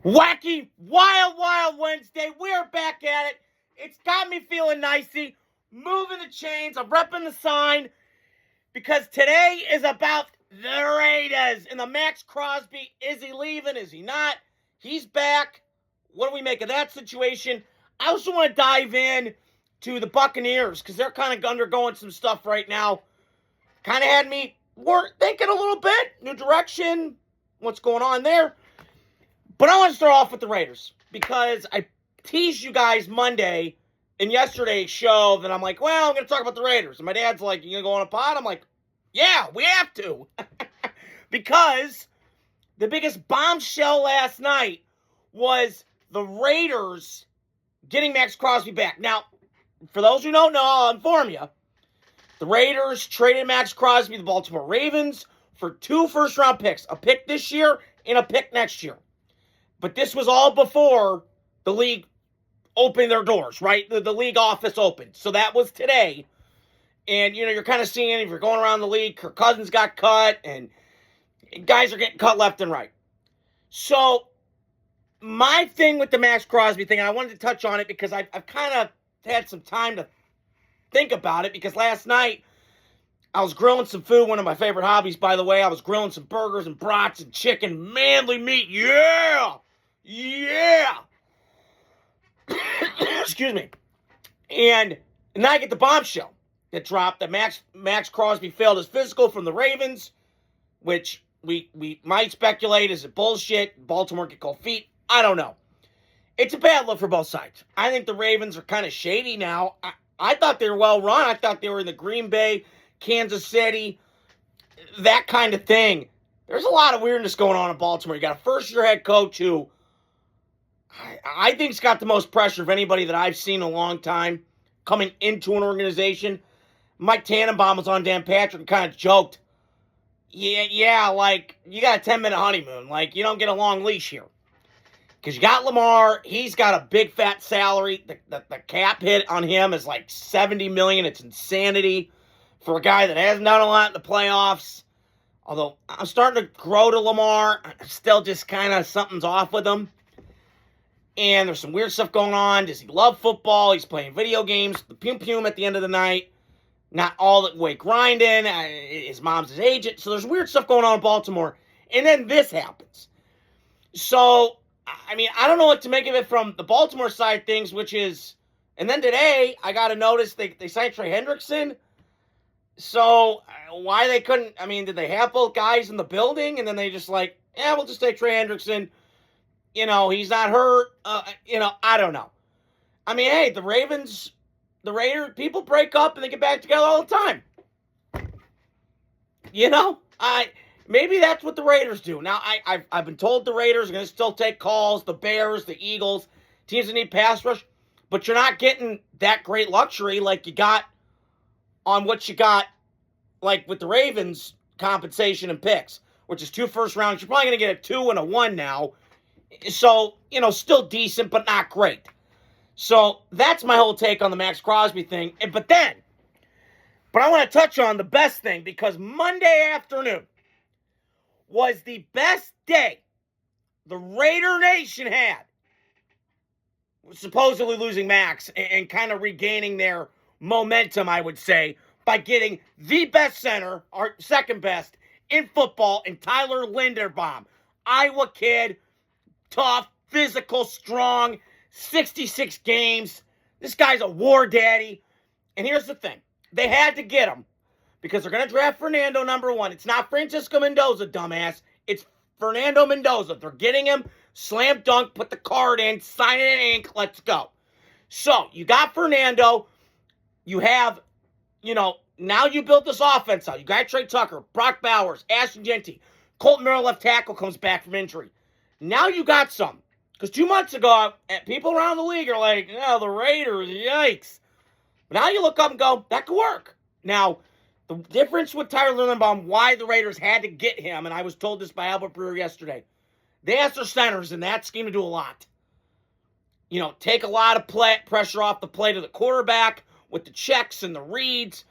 Wacky, wild Wednesday. We're back at it. It's got me feeling nicey. Moving the chains. I'm repping the sign. Because today is about the Raiders. And the Max Crosby, is he leaving? Is he not? He's back. What do we make of that situation? I also want to dive in to the Buccaneers. Because they're kind of undergoing some stuff right now. Kind of had me thinking a little bit. New direction. What's going on there? But I want to start off with the Raiders because I teased you guys Monday in yesterday's show that I'm like, well, I'm going to talk about the Raiders. And my dad's like, you going to go on a pod? I'm like, yeah, we have to. Because the biggest bombshell last night was the Raiders getting Max Crosby back. Now, for those who don't know, I'll inform you. The Raiders traded Max Crosby to the Baltimore Ravens for 2 first-round picks. A pick this year and a pick next year. But this was all before the league opened their doors, right? The league office opened. So that was today. And, you're kind of seeing, if you're going around the league, Kirk Cousins got cut, and guys are getting cut left and right. So my thing with the Max Crosby thing, and I wanted to touch on it because I've kind of had some time to think about it, because last night I was grilling some food, one of my favorite hobbies, by the way. I was grilling some burgers and brats and chicken, manly meat. Yeah! Excuse me. And then I get the bombshell that dropped that Max Crosby failed his physical from the Ravens, which we might speculate, is it bullshit? Baltimore get cold feet? I don't know. It's a bad look for both sides. I think the Ravens are kind of shady now. I thought they were well run. I thought they were in the Green Bay, Kansas City, that kind of thing. There's a lot of weirdness going on in Baltimore. You got a first-year head coach who I think's got the most pressure of anybody that I've seen in a long time coming into an organization. Mike Tannenbaum was on Dan Patrick and kind of joked, yeah, like, you got a 10-minute honeymoon. Like, you don't get a long leash here. Because you got Lamar. He's got a big, fat salary. The cap hit on him is like $70 million. It's insanity for a guy that hasn't done a lot in the playoffs. Although I'm starting to grow to Lamar, still just kind of something's off with him. And there's some weird stuff going on. Does he love football? He's playing video games. The pum at the end of the night. Not all the way grinding. His mom's his agent. So there's weird stuff going on in Baltimore. And then this happens. So, I mean, I don't know what to make of it from the Baltimore side of things, which is... And then today, I got to notice they signed Trey Hendrickson. So, why they couldn't... I mean, did they have both guys in the building? And then they just like, yeah, we'll just take Trey Hendrickson. He's not hurt. I don't know. I mean, hey, the Raiders, people break up and they get back together all the time. Maybe that's what the Raiders do. Now, I've been told the Raiders are going to still take calls, the Bears, the Eagles, teams that need pass rush, but you're not getting that great luxury like you got on what you got, like with the Ravens, compensation and picks, which is 2 first rounds. You're probably going to get a 2 and a 1 now. So, still decent, but not great. So, that's my whole take on the Max Crosby thing. But I want to touch on the best thing, because Monday afternoon was the best day the Raider Nation had, supposedly losing Max and kind of regaining their momentum, I would say, by getting the best center, or second best, in football, in Tyler Linderbaum. Iowa kid, tough, physical, strong, 66 games. This guy's a war daddy. And here's the thing. They had to get him because they're going to draft Fernando number 1. It's not Francisco Mendoza, dumbass. It's Fernando Mendoza. They're getting him. Slam dunk. Put the card in. Sign it in ink. Let's go. So, you got Fernando. You have, now you built this offense out. You got Trey Tucker, Brock Bowers, Ashton Genty. Colton Miller, left tackle, comes back from injury. Now you got some. Because 2 months ago, people around the league are like, the Raiders, yikes. But now you look up and go, that could work. Now, the difference with Tyler Linderbaum, why the Raiders had to get him, and I was told this by Albert Breer yesterday, they asked their centers in that scheme to do a lot. Take a lot of pressure off the plate of the quarterback with the checks and the reads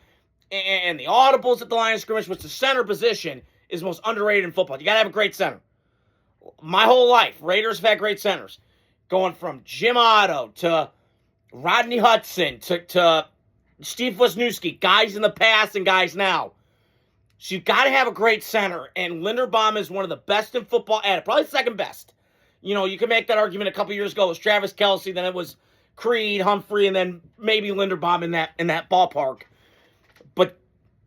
and the audibles at the line of scrimmage, which the center position is most underrated in football. You got to have a great center. my whole life, Raiders have had great centers. Going from Jim Otto to Rodney Hudson to Steve Wisniewski, guys in the past and guys now. So you've got to have a great center, and Linderbaum is one of the best in football at it, probably second best. You know, you can make that argument a couple years ago. It was Travis Kelce, then it was Creed, Humphrey, and then maybe Linderbaum in that ballpark. But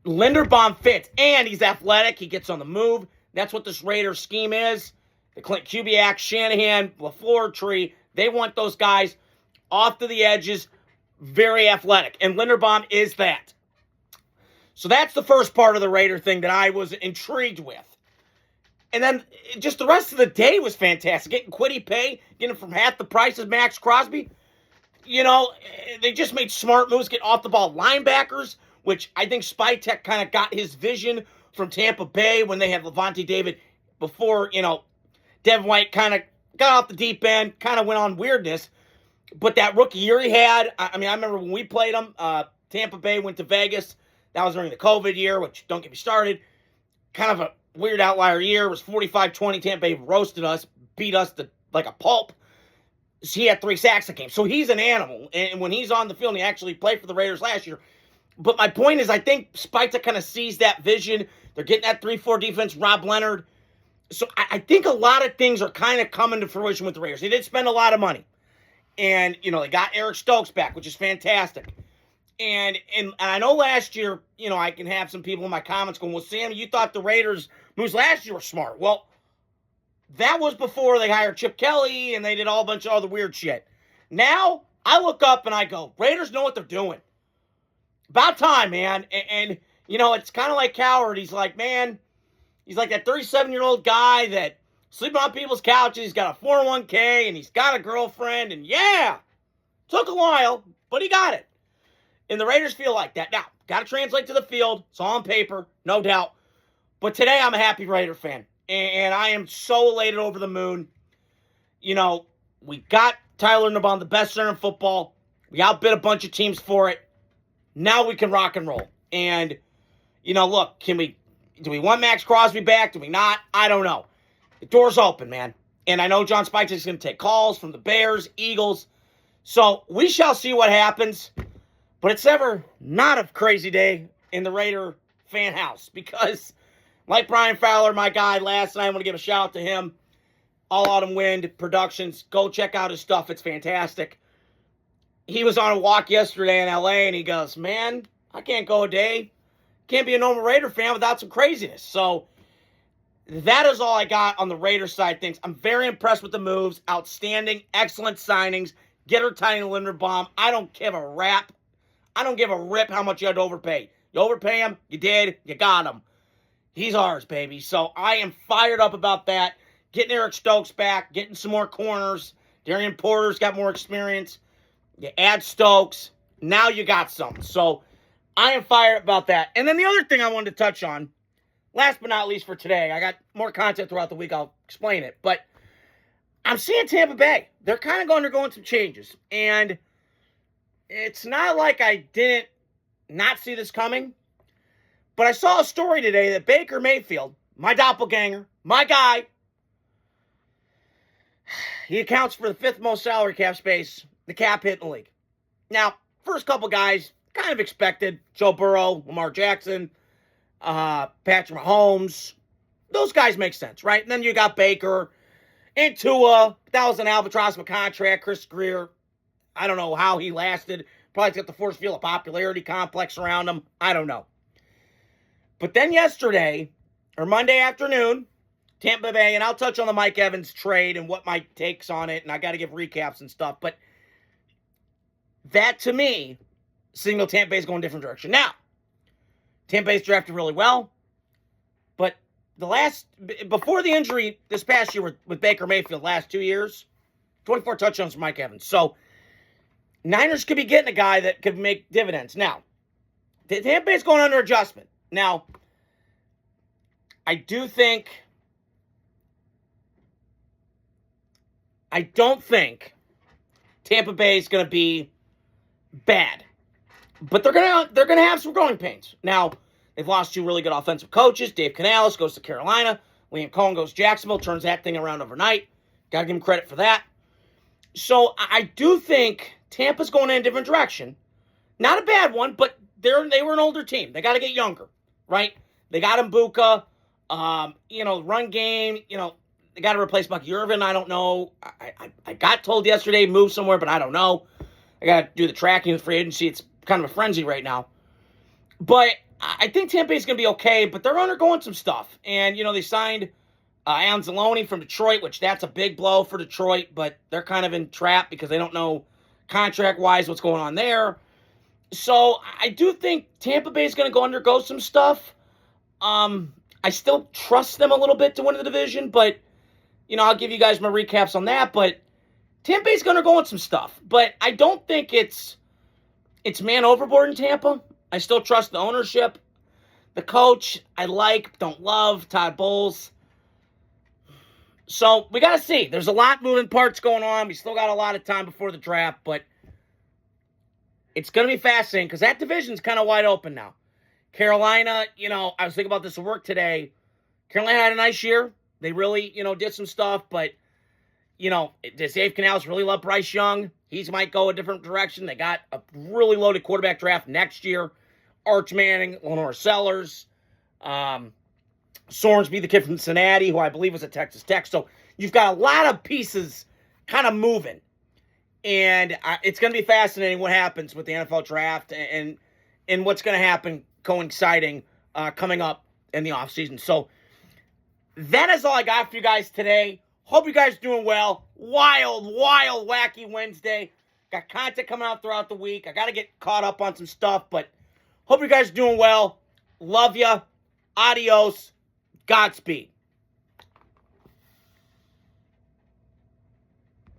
Linderbaum fits, and he's athletic. He gets on the move. That's what this Raiders scheme is. The Clint Kubiak, Shanahan, LaFleur tree, they want those guys off to the edges, very athletic. And Linderbaum is that. So that's the first part of the Raider thing that I was intrigued with. And then just the rest of the day was fantastic. Getting Kwity Paye, getting him from half the price as Max Crosby. You know, they just made smart moves, getting off the ball linebackers, which I think Spytek kind of got his vision from Tampa Bay when they had Levante David before, you know, Devin White kind of got off the deep end, kind of went on weirdness. But that rookie year he had, I mean, I remember when we played him, Tampa Bay went to Vegas. That was during the COVID year, which don't get me started. Kind of a weird outlier year. It was 45-20. Tampa Bay roasted us, beat us like a pulp. So he had 3 sacks that game. So he's an animal. And when he's on the field, he actually played for the Raiders last year. But my point is, I think Spita kind of sees that vision. They're getting that 3-4 defense, Rob Leonard. So I think a lot of things are kind of coming to fruition with the Raiders. They did spend a lot of money. And, you know, they got Eric Stokes back, which is fantastic. And I know last year, you know, I can have some people in my comments going, well, Sam, you thought the Raiders' moves last year were smart. Well, that was before they hired Chip Kelly and they did all a bunch of other weird shit. Now, I look up and I go, Raiders know what they're doing. About time, man. And you know, it's kind of like Coward. He's like, man, he's like that 37-year-old guy that sleeping on people's couches. He's got a 401k and he's got a girlfriend. And yeah, took a while, but he got it. And the Raiders feel like that. Now, got to translate to the field. It's all on paper, no doubt. But today I'm a happy Raider fan. And I am so elated over the moon. You know, we got Tyler Linderbaum, the best center in football. We outbid a bunch of teams for it. Now we can rock and roll. And, you know, look, do we want Max Crosby back? Do we not? I don't know. The door's open, man. And I know John Spikes is going to take calls from the Bears, Eagles. So we shall see what happens. But it's ever not a crazy day in the Raider fan house because, like Brian Fowler, my guy, last night, I want to give a shout out to him. All Autumn Wind Productions. Go check out his stuff. It's fantastic. He was on a walk yesterday in L.A. and he goes, man, I can't go a day. Can't be a normal Raider fan without some craziness. So that is all I got on the Raider side of things. I'm very impressed with the moves. Outstanding. Excellent signings. Get her Tiny Linderbaum. I don't give a rap. I don't give a rip how much you had to overpay. You overpay him, you did, you got him. He's ours, baby. So I am fired up about that. Getting Eric Stokes back, getting some more corners. Darian Porter's got more experience. You add Stokes. Now you got something. So I am fired up about that. And then the other thing I wanted to touch on, last but not least for today, I got more content throughout the week. I'll explain it. But I'm seeing Tampa Bay. They're kind of undergoing some changes. And it's not like I didn't not see this coming, but I saw a story today that Baker Mayfield, my doppelganger, my guy, he accounts for the 5th most salary cap space, the cap hit in the league. Now, first couple guys, kind of expected. Joe Burrow, Lamar Jackson, Patrick Mahomes. Those guys make sense, right? And then you got Baker and Tua. That was an albatross of a contract. Chris Greer, I don't know how he lasted. Probably got the force field of popularity complex around him. I don't know. But then yesterday, or Monday afternoon, Tampa Bay, and I'll touch on the Mike Evans trade and what my take's on it, and I got to give recaps and stuff. But that, to me, signaled Tampa Bay's going a different direction. Now, Tampa Bay's drafted really well, but before the injury this past year with Baker Mayfield, last 2 years, 24 touchdowns for Mike Evans. So, Niners could be getting a guy that could make dividends. Now, Tampa Bay's going under adjustment. Now, I don't think Tampa Bay is going to be bad, but they're going to have some growing pains. Now, they've lost 2 really good offensive coaches. Dave Canales goes to Carolina. Liam Cohen goes Jacksonville, turns that thing around overnight. Got to give him credit for that. So I do think Tampa's going in a different direction. Not a bad one, but they were an older team. They got to get younger, right? They got Mbuka, run game, they got to replace Bucky Irvin. I don't know. I got told yesterday move somewhere, but I don't know. I got to do the tracking with free agency. It's kind of a frenzy right now. But I think Tampa Bay's going to be okay, but they're undergoing some stuff. And, they signed Alan Zaloni from Detroit, which that's a big blow for Detroit, but they're kind of in trap because they don't know contract-wise what's going on there. So I do think Tampa Bay's going to go undergo some stuff. I still trust them a little bit to win the division, but, I'll give you guys my recaps on that. But Tampa Bay's going to go on some stuff. But I don't think it's man overboard in Tampa. I still trust the ownership. The coach, I don't love, Todd Bowles. So we got to see. There's a lot moving parts going on. We still got a lot of time before the draft, but it's going to be fascinating because that division's kind of wide open now. Carolina, I was thinking about this at work today. Carolina had a nice year. They really, did some stuff, but, does Dave Canales really love Bryce Young? He might go a different direction. They got a really loaded quarterback draft next year. Arch Manning, Lenore Sellers, Sorensby, the kid from Cincinnati, who I believe was at Texas Tech. So you've got a lot of pieces kind of moving. And it's going to be fascinating what happens with the NFL draft and what's going to happen coinciding coming up in the offseason. So that is all I got for you guys today. Hope you guys are doing well. Wild, wacky Wednesday. Got content coming out throughout the week. I got to get caught up on some stuff, but hope you guys are doing well. Love ya. Adios. Godspeed.